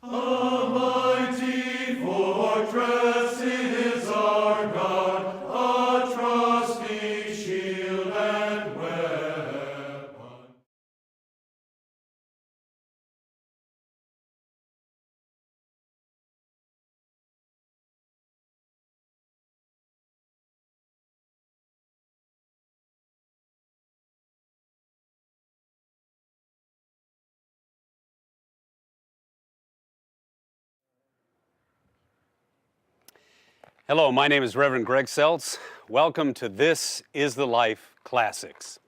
A mighty fortress is our God, a trusty shield and weapon. Hello, my name is Reverend Greg Seltz. Welcome to This is the Life Classics.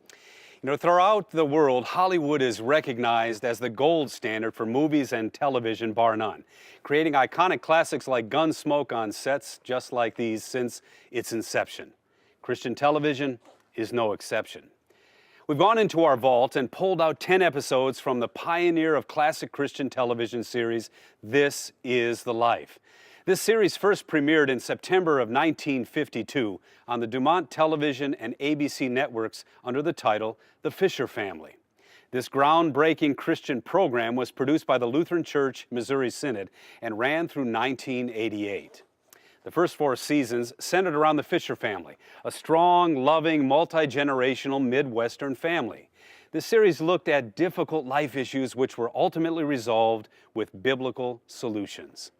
Throughout the world, Hollywood is recognized as the gold standard for movies and television, bar none, creating iconic classics like Gunsmoke on sets just like these since its inception. Christian television is no exception. We've gone into our vault and pulled out 10 episodes from the pioneer of classic Christian television series, This is the Life. This series first premiered in September of 1952 on the Dumont Television and ABC networks under the title The Fisher Family. This groundbreaking Christian program was produced by the Lutheran Church Missouri Synod and ran through 1988. The first 4 seasons centered around the Fisher family, a strong, loving, multi-generational Midwestern family. This series looked at difficult life issues which were ultimately resolved with biblical solutions.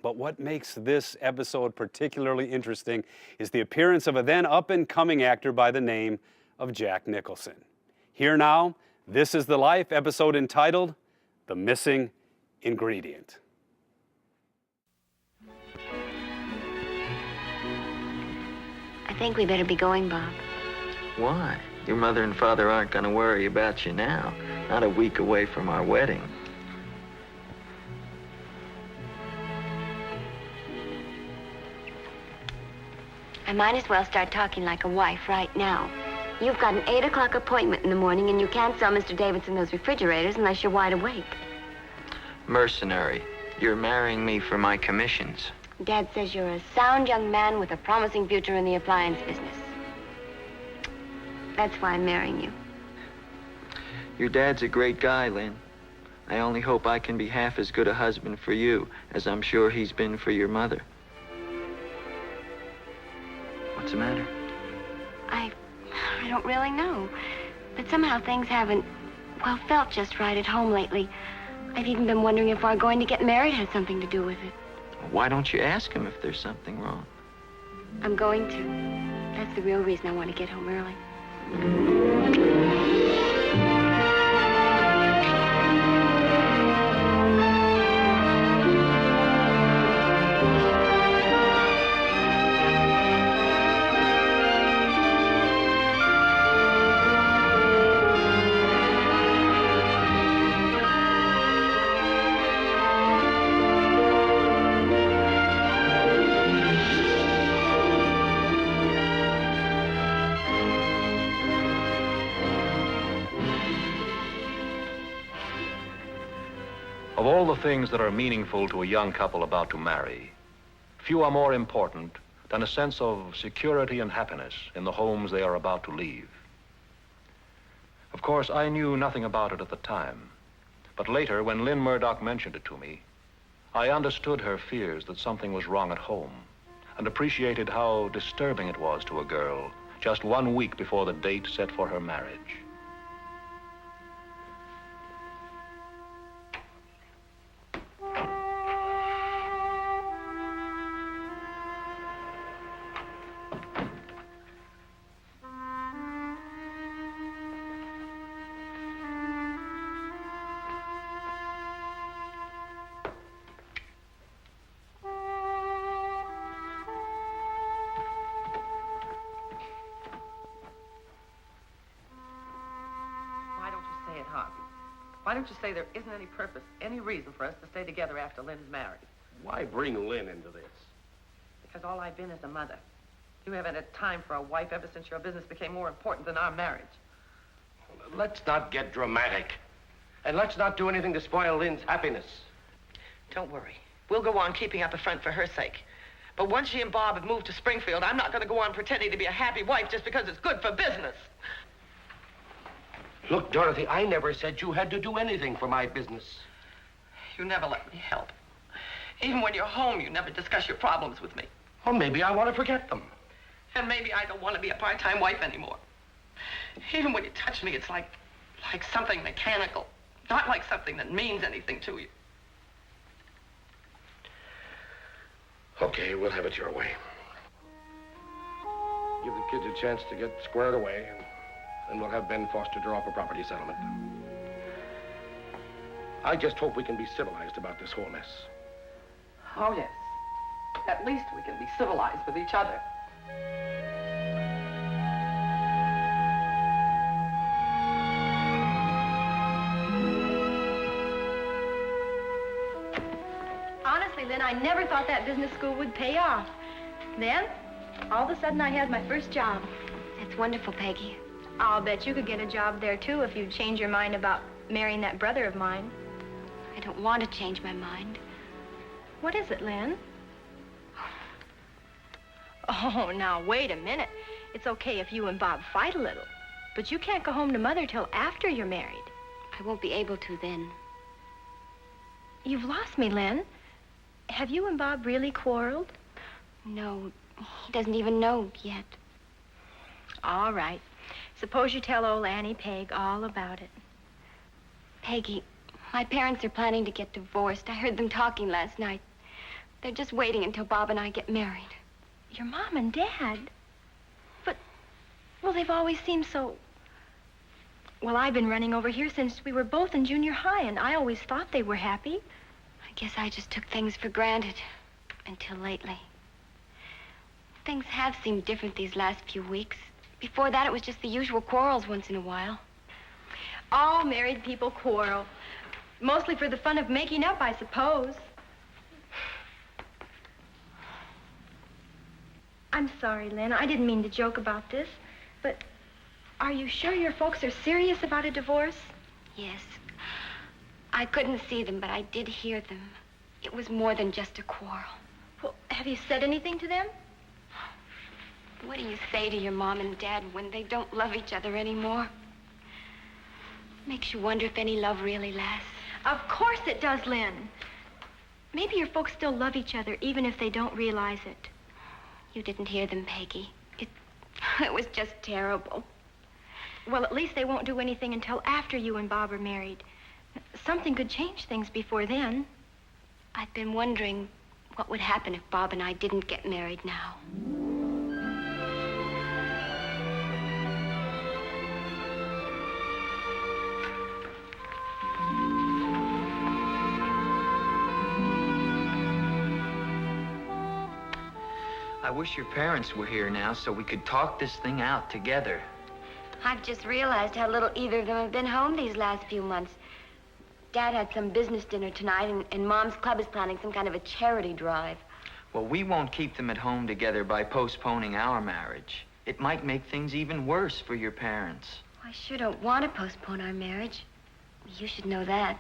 But what makes this episode particularly interesting is the appearance of a then up-and-coming actor by the name of Jack Nicholson. Here now, This is the Life episode entitled, The Missing Ingredient. I think we better be going, Bob. Why? Your mother and father aren't going to worry about you now. Not a week away from our wedding. I might as well start talking like a wife right now. You've got an 8 o'clock appointment in the morning, and you can't sell Mr. Davidson those refrigerators unless you're wide awake. Mercenary, you're marrying me for my commissions. Dad says you're a sound young man with a promising future in the appliance business. That's why I'm marrying you. Your dad's a great guy, Lynn. I only hope I can be half as good a husband for you as I'm sure he's been for your mother. What's the matter? I don't really know. But somehow things haven't, felt just right at home lately. I've even been wondering if our going to get married has something to do with it. Why don't you ask him if there's something wrong? I'm going to. That's the real reason I want to get home early. Of all the things that are meaningful to a young couple about to marry, few are more important than a sense of security and happiness in the homes they are about to leave. Of course, I knew nothing about it at the time, but later, when Lynn Murdoch mentioned it to me, I understood her fears that something was wrong at home and appreciated how disturbing it was to a girl just 1 week before the date set for her marriage. Why don't you say there isn't any purpose, any reason for us to stay together after Lynn's married? Why bring Lynn into this? Because all I've been is a mother. You haven't had time for a wife ever since your business became more important than our marriage. Let's not get dramatic. And let's not do anything to spoil Lynn's happiness. Don't worry. We'll go on keeping up a front for her sake. But once she and Bob have moved to Springfield, I'm not going to go on pretending to be a happy wife just because it's good for business. Look, Dorothy, I never said you had to do anything for my business. You never let me help. Even when you're home, you never discuss your problems with me. Well, maybe I want to forget them. And maybe I don't want to be a part-time wife anymore. Even when you touch me, it's like something mechanical, not like something that means anything to you. Okay, we'll have it your way. Give the kids a chance to get squared away, and then we'll have Ben Foster draw up a property settlement. I just hope we can be civilized about this whole mess. Oh, yes. At least we can be civilized with each other. Honestly, Lynn, I never thought that business school would pay off. Then, all of a sudden, I had my first job. That's wonderful, Peggy. I'll bet you could get a job there, too, if you'd change your mind about marrying that brother of mine. I don't want to change my mind. What is it, Lynn? Oh, now, wait a minute. It's okay if you and Bob fight a little, but you can't go home to Mother till after you're married. I won't be able to then. You've lost me, Lynn. Have you and Bob really quarreled? No, he doesn't even know yet. All right. Suppose you tell old Annie Peg all about it. Peggy, my parents are planning to get divorced. I heard them talking last night. They're just waiting until Bob and I get married. Your mom and dad? But, well, they've always seemed so... Well, I've been running over here since we were both in junior high, and I always thought they were happy. I guess I just took things for granted until lately. Things have seemed different these last few weeks. Before that, it was just the usual quarrels once in a while. All married people quarrel. Mostly for the fun of making up, I suppose. I'm sorry, Lynn. I didn't mean to joke about this, but are you sure your folks are serious about a divorce? Yes. I couldn't see them, but I did hear them. It was more than just a quarrel. Well, have you said anything to them? What do you say to your mom and dad when they don't love each other anymore? Makes you wonder if any love really lasts. Of course it does, Lynn. Maybe your folks still love each other, even if they don't realize it. You didn't hear them, Peggy. It was just terrible. Well, at least they won't do anything until after you and Bob are married. Something could change things before then. I've been wondering what would happen if Bob and I didn't get married now. I wish your parents were here now so we could talk this thing out together. I've just realized how little either of them have been home these last few months. Dad had some business dinner tonight, and Mom's club is planning some kind of a charity drive. Well, we won't keep them at home together by postponing our marriage. It might make things even worse for your parents. I sure don't want to postpone our marriage. You should know that.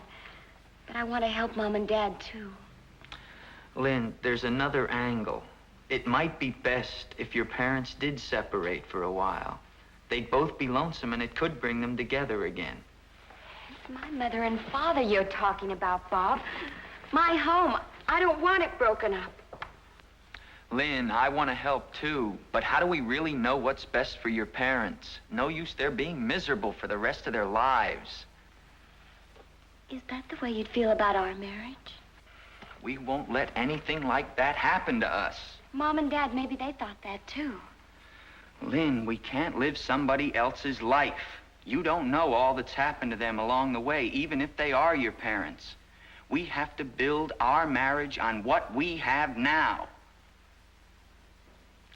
But I want to help Mom and Dad, too. Lynn, there's another angle. It might be best if your parents did separate for a while. They'd both be lonesome, and it could bring them together again. It's my mother and father you're talking about, Bob. My home. I don't want it broken up. Lynn, I want to help, too. But how do we really know what's best for your parents? No use they're being miserable for the rest of their lives. Is that the way you'd feel about our marriage? We won't let anything like that happen to us. Mom and Dad, maybe they thought that, too. Lynn, we can't live somebody else's life. You don't know all that's happened to them along the way, even if they are your parents. We have to build our marriage on what we have now.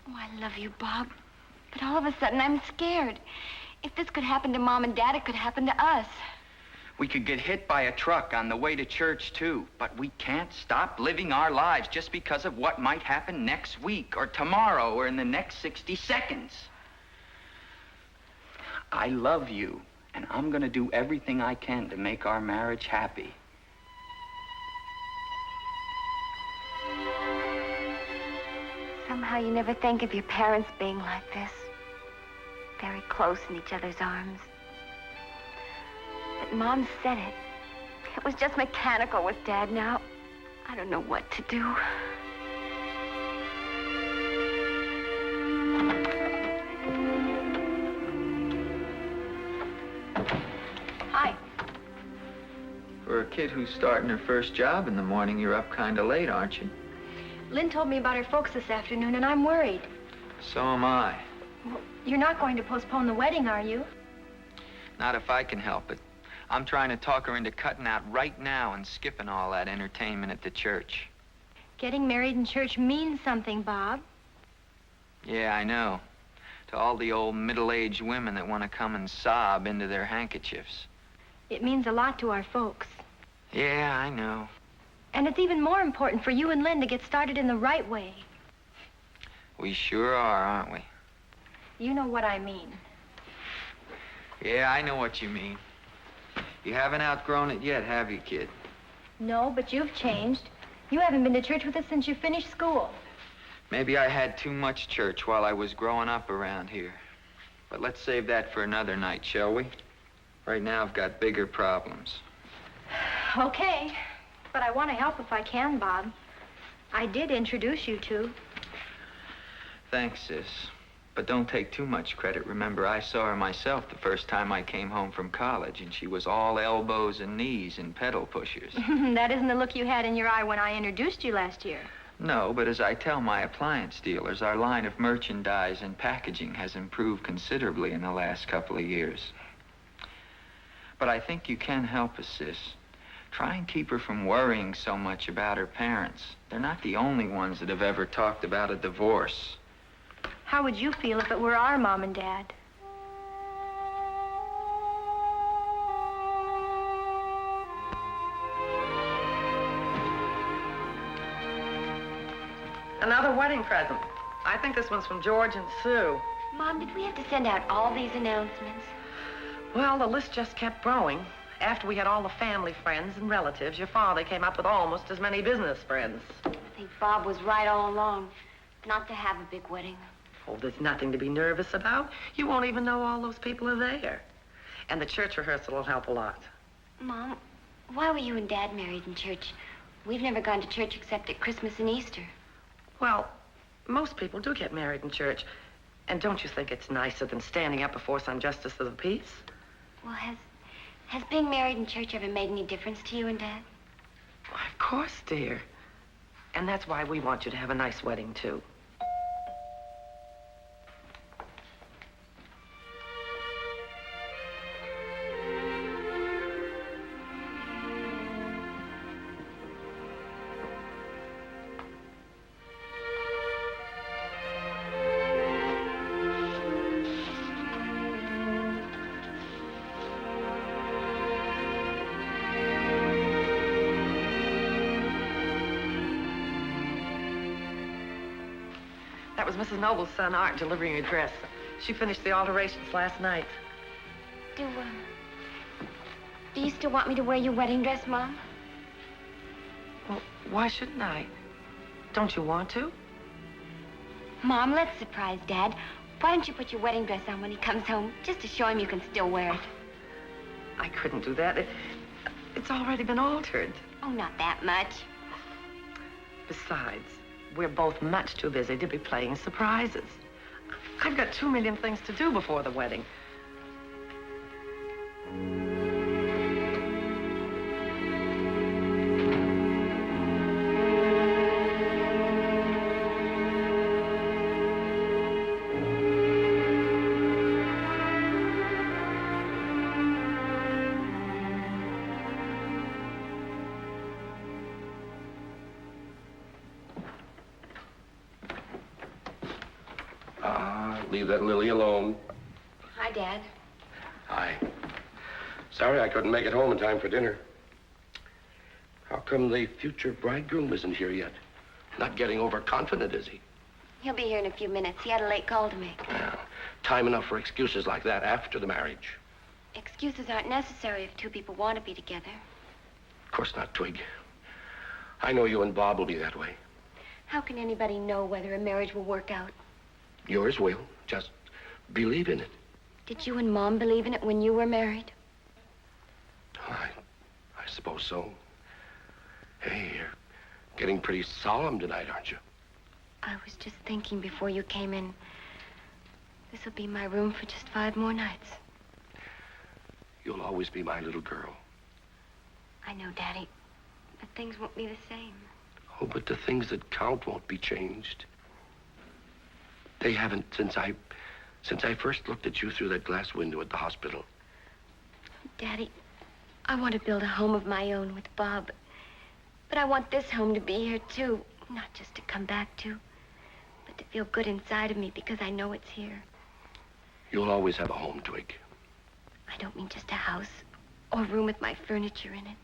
Oh, I love you, Bob. But all of a sudden, I'm scared. If this could happen to Mom and Dad, it could happen to us. We could get hit by a truck on the way to church, too. But we can't stop living our lives just because of what might happen next week or tomorrow or in the next 60 seconds. I love you, and I'm going to do everything I can to make our marriage happy. Somehow you never think of your parents being like this. Very close in each other's arms. But Mom said it. It was just mechanical with Dad now. I don't know what to do. Hi. For a kid who's starting her first job in the morning, you're up kind of late, aren't you? Lynn told me about her folks this afternoon, and I'm worried. So am I. Well, you're not going to postpone the wedding, are you? Not if I can help it. I'm trying to talk her into cutting out right now and skipping all that entertainment at the church. Getting married in church means something, Bob. Yeah, I know. To all the old middle-aged women that want to come and sob into their handkerchiefs. It means a lot to our folks. Yeah, I know. And it's even more important for you and Lynn to get started in the right way. We sure are, aren't we? You know what I mean. Yeah, I know what you mean. You haven't outgrown it yet, have you, kid? No, but you've changed. You haven't been to church with us since you finished school. Maybe I had too much church while I was growing up around here. But let's save that for another night, shall we? Right now, I've got bigger problems. Okay, but I want to help if I can, Bob. I did introduce you to. Thanks, sis. But don't take too much credit. Remember, I saw her myself the first time I came home from college, and she was all elbows and knees and pedal pushers. That isn't the look you had in your eye when I introduced you last year. No, but as I tell my appliance dealers, our line of merchandise and packaging has improved considerably in the last couple of years. But I think you can help us, sis. Try and keep her from worrying so much about her parents. They're not the only ones that have ever talked about a divorce. How would you feel if it were our mom and dad? Another wedding present. I think this one's from George and Sue. Mom, did we have to send out all these announcements? Well, the list just kept growing. After we had all the family friends and relatives, your father came up with almost as many business friends. I think Bob was right all along, not to have a big wedding. Oh, there's nothing to be nervous about. You won't even know all those people are there. And the church rehearsal will help a lot. Mom, why were you and Dad married in church? We've never gone to church except at Christmas and Easter. Well, most people do get married in church. And don't you think it's nicer than standing up before some justice of the peace? Well, has being married in church ever made any difference to you and Dad? Why, of course, dear. And that's why we want you to have a nice wedding, too. That was Mrs. Noble's son, Art, delivering your dress. She finished the alterations last night. Do you still want me to wear your wedding dress, Mom? Well, why shouldn't I? Don't you want to? Mom, let's surprise Dad. Why don't you put your wedding dress on when he comes home, just to show him you can still wear it? I couldn't do that. It's already been altered. Oh, not that much. Besides, we're both much too busy to be playing surprises. I've got 2 million things to do before the wedding. Leave that Lily alone. Hi, Dad. Hi. Sorry I couldn't make it home in time for dinner. How come the future bridegroom isn't here yet? Not getting overconfident, is he? He'll be here in a few minutes. He had a late call to make. Well, time enough for excuses like that after the marriage. Excuses aren't necessary if two people want to be together. Of course not, Twig. I know you and Bob will be that way. How can anybody know whether a marriage will work out? Yours will. Just believe in it. Did you and Mom believe in it when you were married? I suppose so. Hey, you're getting pretty solemn tonight, aren't you? I was just thinking before you came in. This'll be my room for just 5 more nights. You'll always be my little girl. I know, Daddy, but things won't be the same. Oh, but the things that count won't be changed. They haven't since I first looked at you through that glass window at the hospital. Daddy, I want to build a home of my own with Bob. But I want this home to be here, too. Not just to come back to, but to feel good inside of me because I know it's here. You'll always have a home, Twig. I don't mean just a house or a room with my furniture in it.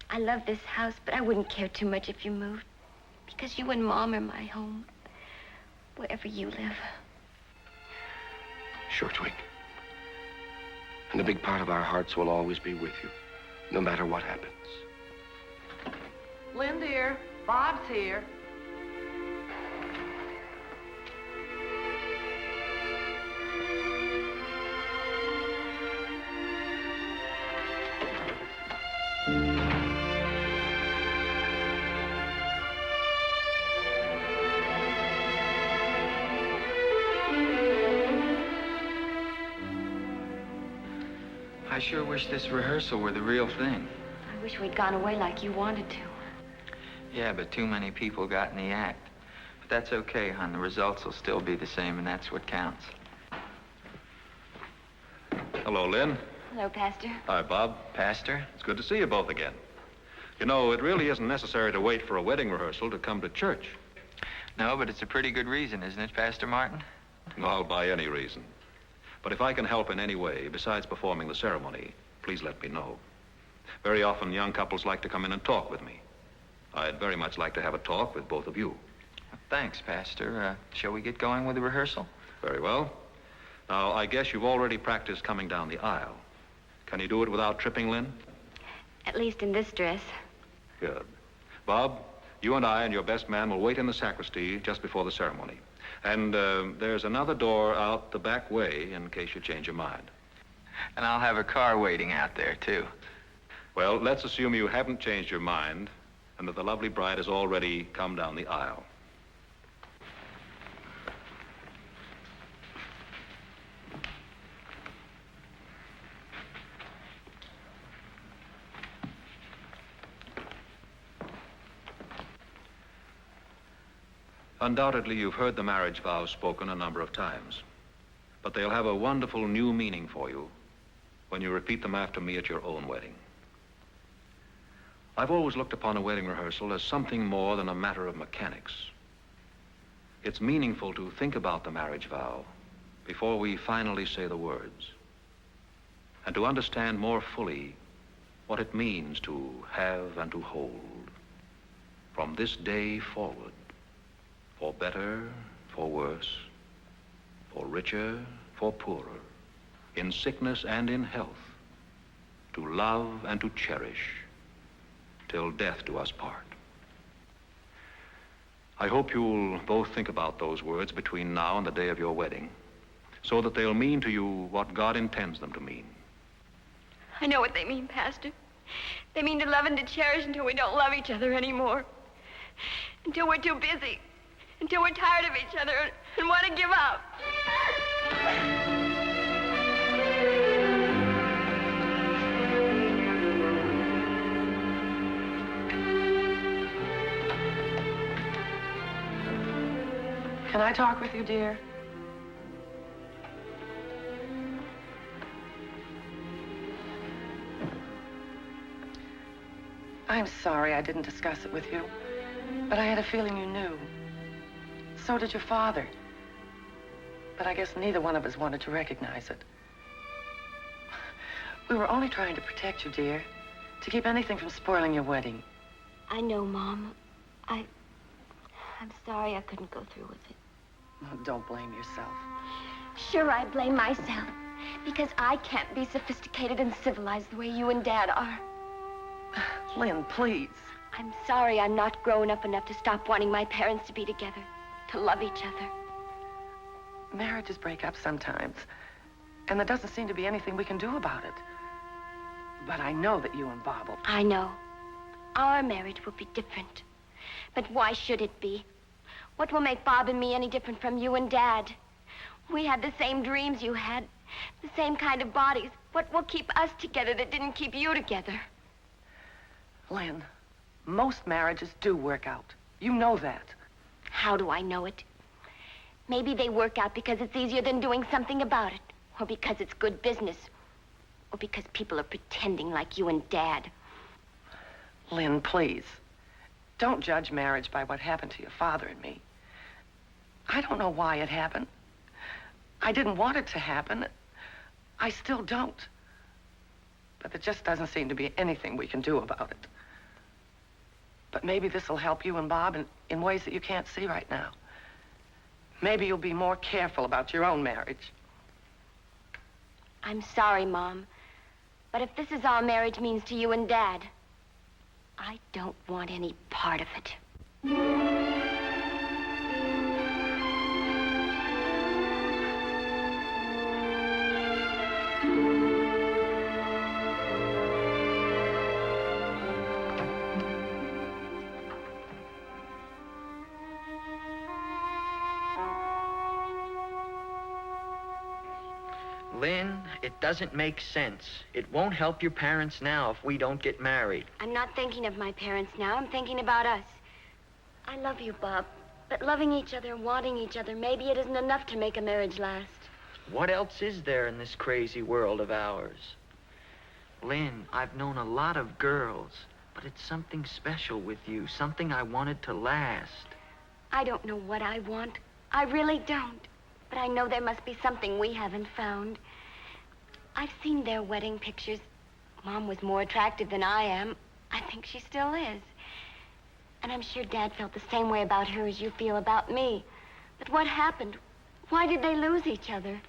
I love this house, but I wouldn't care too much if you moved because you and Mom are my home, wherever you live. Sure, Twig. And a big part of our hearts will always be with you, no matter what happens. Lynn, dear, Bob's here. I sure wish this rehearsal were the real thing. I wish we'd gone away like you wanted to. Yeah, but too many people got in the act. But that's okay, hon. The results will still be the same, and that's what counts. Hello, Lynn. Hello, Pastor. Hi, Bob. Pastor? It's good to see you both again. You know, it really isn't necessary to wait for a wedding rehearsal to come to church. No, but it's a pretty good reason, isn't it, Pastor Martin? Well, by any reason. But if I can help in any way, besides performing the ceremony, please let me know. Very often, young couples like to come in and talk with me. I'd very much like to have a talk with both of you. Thanks, Pastor. Shall we get going with the rehearsal? Very well. Now, I guess you've already practiced coming down the aisle. Can you do it without tripping, Lynn? At least in this dress. Good. Bob, you and I and your best man will wait in the sacristy just before the ceremony. And there's another door out the back way in case you change your mind. And I'll have a car waiting out there, too. Well, let's assume you haven't changed your mind and that the lovely bride has already come down the aisle. Undoubtedly, you've heard the marriage vows spoken a number of times, but they'll have a wonderful new meaning for you when you repeat them after me at your own wedding. I've always looked upon a wedding rehearsal as something more than a matter of mechanics. It's meaningful to think about the marriage vow before we finally say the words, and to understand more fully what it means to have and to hold from this day forward. For better, for worse, for richer, for poorer, in sickness and in health, to love and to cherish, till death do us part. I hope you'll both think about those words between now and the day of your wedding, so that they'll mean to you what God intends them to mean. I know what they mean, Pastor. They mean to love and to cherish until we don't love each other anymore. Until we're too busy. Until we're tired of each other and want to give up. Can I talk with you, dear? I'm sorry I didn't discuss it with you, but I had a feeling you knew. So did your father. But I guess neither one of us wanted to recognize it. We were only trying to protect you, dear, to keep anything from spoiling your wedding. I know, Mom. I'm sorry I couldn't go through with it. Oh, don't blame yourself. Sure, I blame myself. Because I can't be sophisticated and civilized the way you and Dad are. Lynn, please. I'm sorry I'm not grown up enough to stop wanting my parents to be together, to love each other. Marriages break up sometimes, and there doesn't seem to be anything we can do about it. But I know that you and Bob will... I know. Our marriage will be different. But why should it be? What will make Bob and me any different from you and Dad? We had the same dreams you had, the same kind of bodies. What will keep us together that didn't keep you together? Lynn, most marriages do work out. You know that. How do I know it? Maybe they work out because it's easier than doing something about it, or because it's good business, or because people are pretending like you and Dad. Lynn, please. Don't judge marriage by what happened to your father and me. I don't know why it happened. I didn't want it to happen. I still don't. But there just doesn't seem to be anything we can do about it. But maybe this will help you and Bob in ways that you can't see right now. Maybe you'll be more careful about your own marriage. I'm sorry, Mom, but if this is all marriage means to you and Dad, I don't want any part of it. Lynn, it doesn't make sense. It won't help your parents now if we don't get married. I'm not thinking of my parents now. I'm thinking about us. I love you, Bob, but loving each other, wanting each other, maybe it isn't enough to make a marriage last. What else is there in this crazy world of ours? Lynn, I've known a lot of girls, but it's something special with you, something I wanted to last. I don't know what I want. I really don't. But I know there must be something we haven't found. I've seen their wedding pictures. Mom was more attractive than I am. I think she still is. And I'm sure Dad felt the same way about her as you feel about me. But what happened? Why did they lose each other?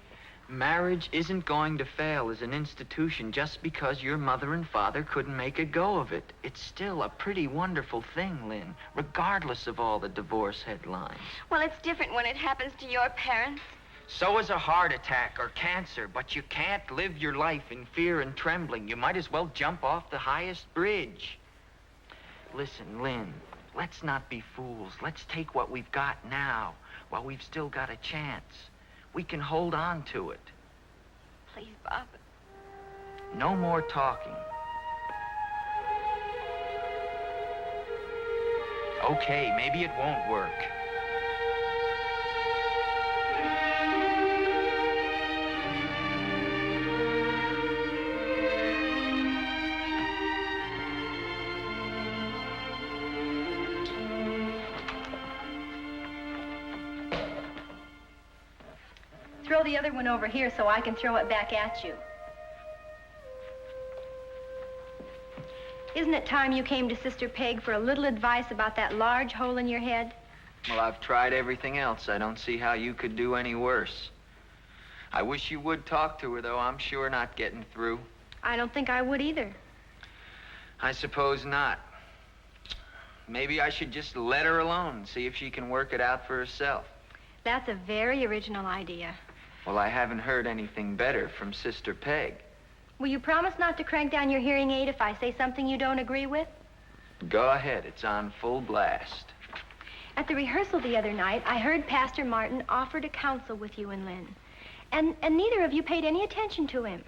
Marriage isn't going to fail as an institution just because your mother and father couldn't make a go of it. It's still a pretty wonderful thing, Lynn, regardless of all the divorce headlines. Well, it's different when it happens to your parents. So is a heart attack or cancer, but you can't live your life in fear and trembling. You might as well jump off the highest bridge. Listen, Lynn, let's not be fools. Let's take what we've got now while we've still got a chance. We can hold on to it. Please, Bob. No more talking. Okay, maybe it won't work. Throw the other one over here so I can throw it back at you. Isn't it time you came to Sister Peg for a little advice about that large hole in your head? Well, I've tried everything else. I don't see how you could do any worse. I wish you would talk to her, though. I'm sure not getting through. I don't think I would either. I suppose not. Maybe I should just let her alone and see if she can work it out for herself. That's a very original idea. Well, I haven't heard anything better from Sister Peg. Will you promise not to crank down your hearing aid if I say something you don't agree with? Go ahead. It's on full blast. At the rehearsal the other night, I heard Pastor Martin offer to counsel with you and Lynn. And neither of you paid any attention to him.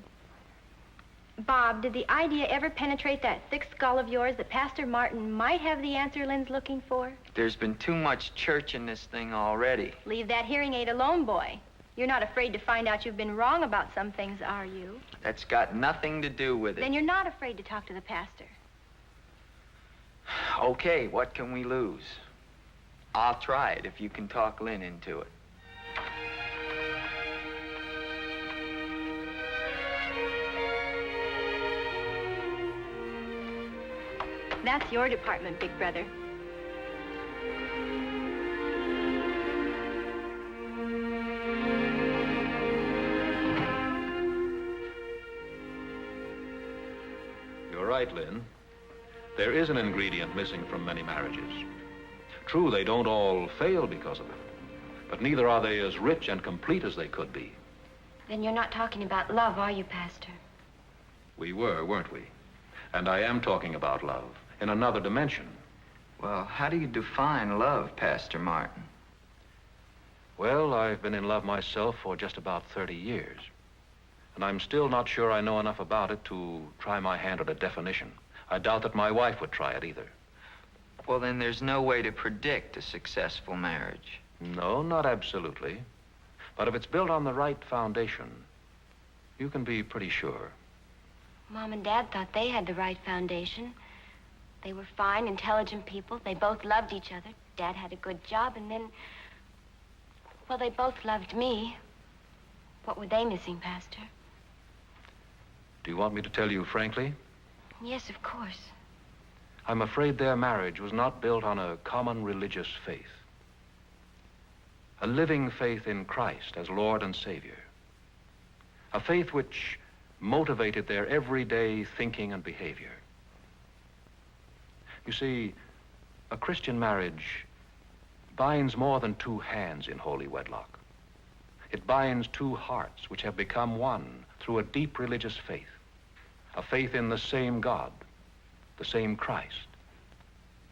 Bob, did the idea ever penetrate that thick skull of yours that Pastor Martin might have the answer Lynn's looking for? There's been too much church in this thing already. Leave that hearing aid alone, boy. You're not afraid to find out you've been wrong about some things, are you? That's got nothing to do with it. Then you're not afraid to talk to the pastor. Okay, what can we lose? I'll try it if you can talk Lynn into it. That's your department, big brother. You're right, Lynn. There is an ingredient missing from many marriages. True, they don't all fail because of it, but neither are they as rich and complete as they could be. Then you're not talking about love, are you, Pastor? We We were, weren't we? And I am talking about love in another dimension. Well, how do you define love, Pastor Martin? Well, I've been in love myself for just about 30 years. And I'm still not sure I know enough about it to try my hand at a definition. I doubt that my wife would try it either. Well, then there's no way to predict a successful marriage. No, not absolutely. But if it's built on the right foundation, you can be pretty sure. Mom and Dad thought they had the right foundation. They were fine, intelligent people. They both loved each other. Dad had a good job, and then, well, they both loved me. What were they missing, Pastor? Do you want me to tell you frankly? Yes, of course. I'm afraid their marriage was not built on a common religious faith. A living faith in Christ as Lord and Savior. A faith which motivated their everyday thinking and behavior. You see, a Christian marriage binds more than two hands in holy wedlock. It binds two hearts which have become one through a deep religious faith. A faith in the same God, the same Christ,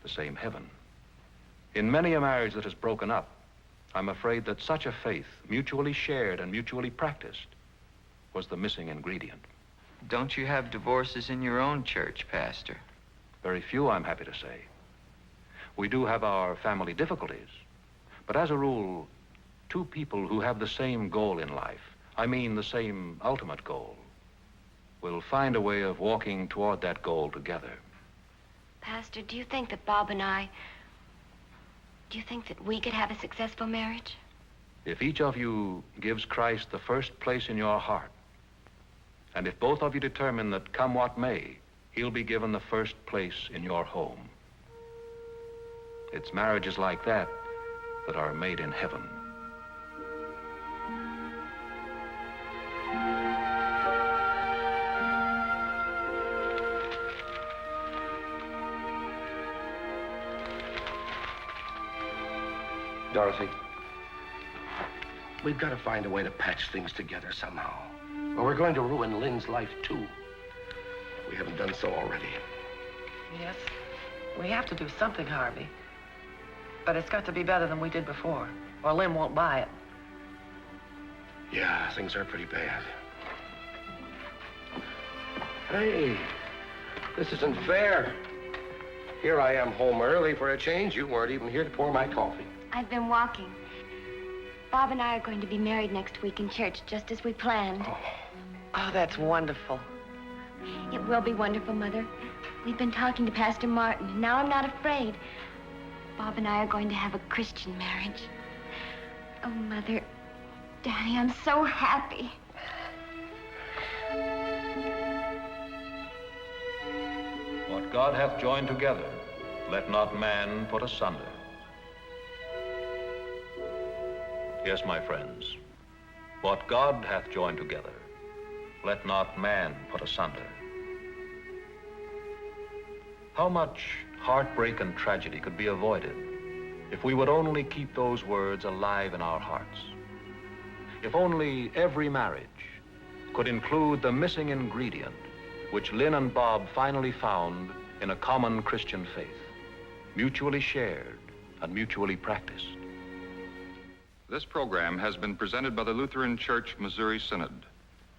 the same heaven. In many a marriage that has broken up, I'm afraid that such a faith, mutually shared and mutually practiced, was the missing ingredient. Don't you have divorces in your own church, Pastor? Very few, I'm happy to say. We do have our family difficulties, but as a rule, two people who have the same goal in life, I mean the same ultimate goal, will find a way of walking toward that goal together. Pastor, do you think that Bob and I, do you think that we could have a successful marriage? If each of you gives Christ the first place in your heart, and if both of you determine that come what may, he'll be given the first place in your home. It's marriages like that that are made in heaven. Dorothy, we've got to find a way to patch things together somehow. Or we're going to ruin Lynn's life, too. We haven't done so already. Yes, we have to do something, Harvey. But it's got to be better than we did before, or Lynn won't buy it. Yeah, things are pretty bad. Hey, this isn't fair. Here I am home early for a change. You weren't even here to pour my coffee. I've been walking. Bob and I are going to be married next week in church, just as we planned. Oh, that's wonderful. It will be wonderful, Mother. We've been talking to Pastor Martin, and now I'm not afraid. Bob and I are going to have a Christian marriage. Oh, Mother, Daddy, I'm so happy. What God hath joined together, let not man put asunder. Yes, my friends, what God hath joined together, let not man put asunder. How much heartbreak and tragedy could be avoided if we would only keep those words alive in our hearts? If only every marriage could include the missing ingredient which Lynn and Bob finally found in a common Christian faith, mutually shared and mutually practiced. This program has been presented by the Lutheran Church Missouri Synod,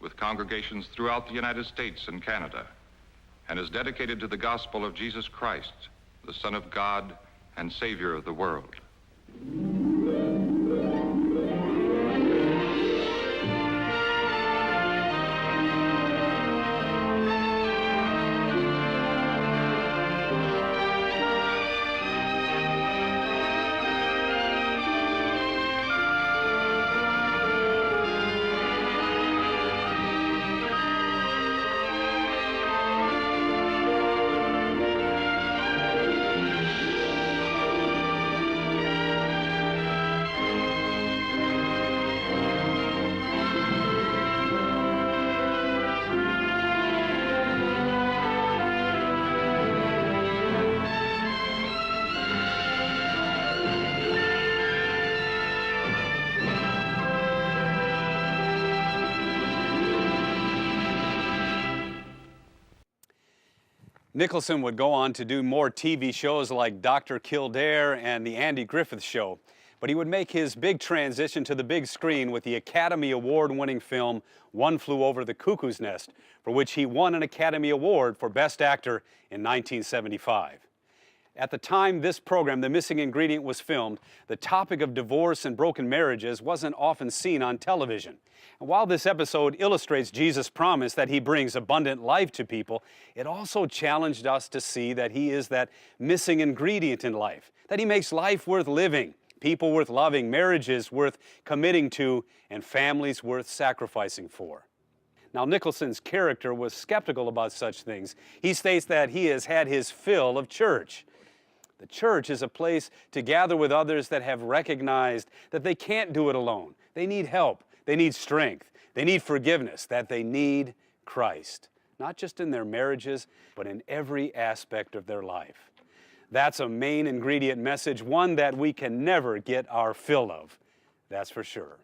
with congregations throughout the United States and Canada, and is dedicated to the gospel of Jesus Christ, the Son of God and Savior of the world. Nicholson would go on to do more TV shows like Dr. Kildare and The Andy Griffith Show, but he would make his big transition to the big screen with the Academy Award-winning film One Flew Over the Cuckoo's Nest, for which he won an Academy Award for Best Actor in 1975. At the time this program, The Missing Ingredient, was filmed, the topic of divorce and broken marriages wasn't often seen on television. And while this episode illustrates Jesus' promise that he brings abundant life to people, it also challenged us to see that he is that missing ingredient in life, that he makes life worth living, people worth loving, marriages worth committing to, and families worth sacrificing for. Now, Nicholson's character was skeptical about such things. He states that he has had his fill of church. The church is a place to gather with others that have recognized that they can't do it alone. They need help. They need strength. They need forgiveness, that they need Christ, not just in their marriages, but in every aspect of their life. That's a main ingredient message, one that we can never get our fill of, that's for sure.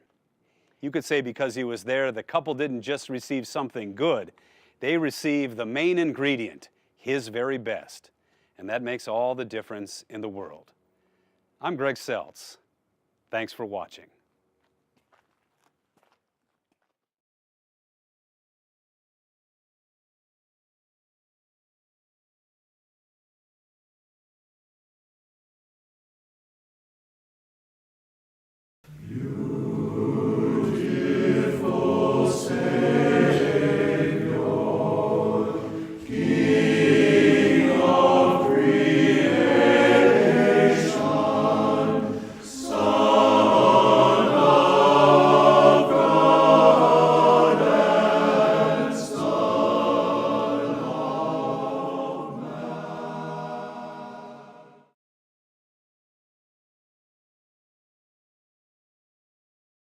You could say because he was there, the couple didn't just receive something good, they received the main ingredient, his very best. And that makes all the difference in the world. I'm Greg Seltz. Thanks for watching.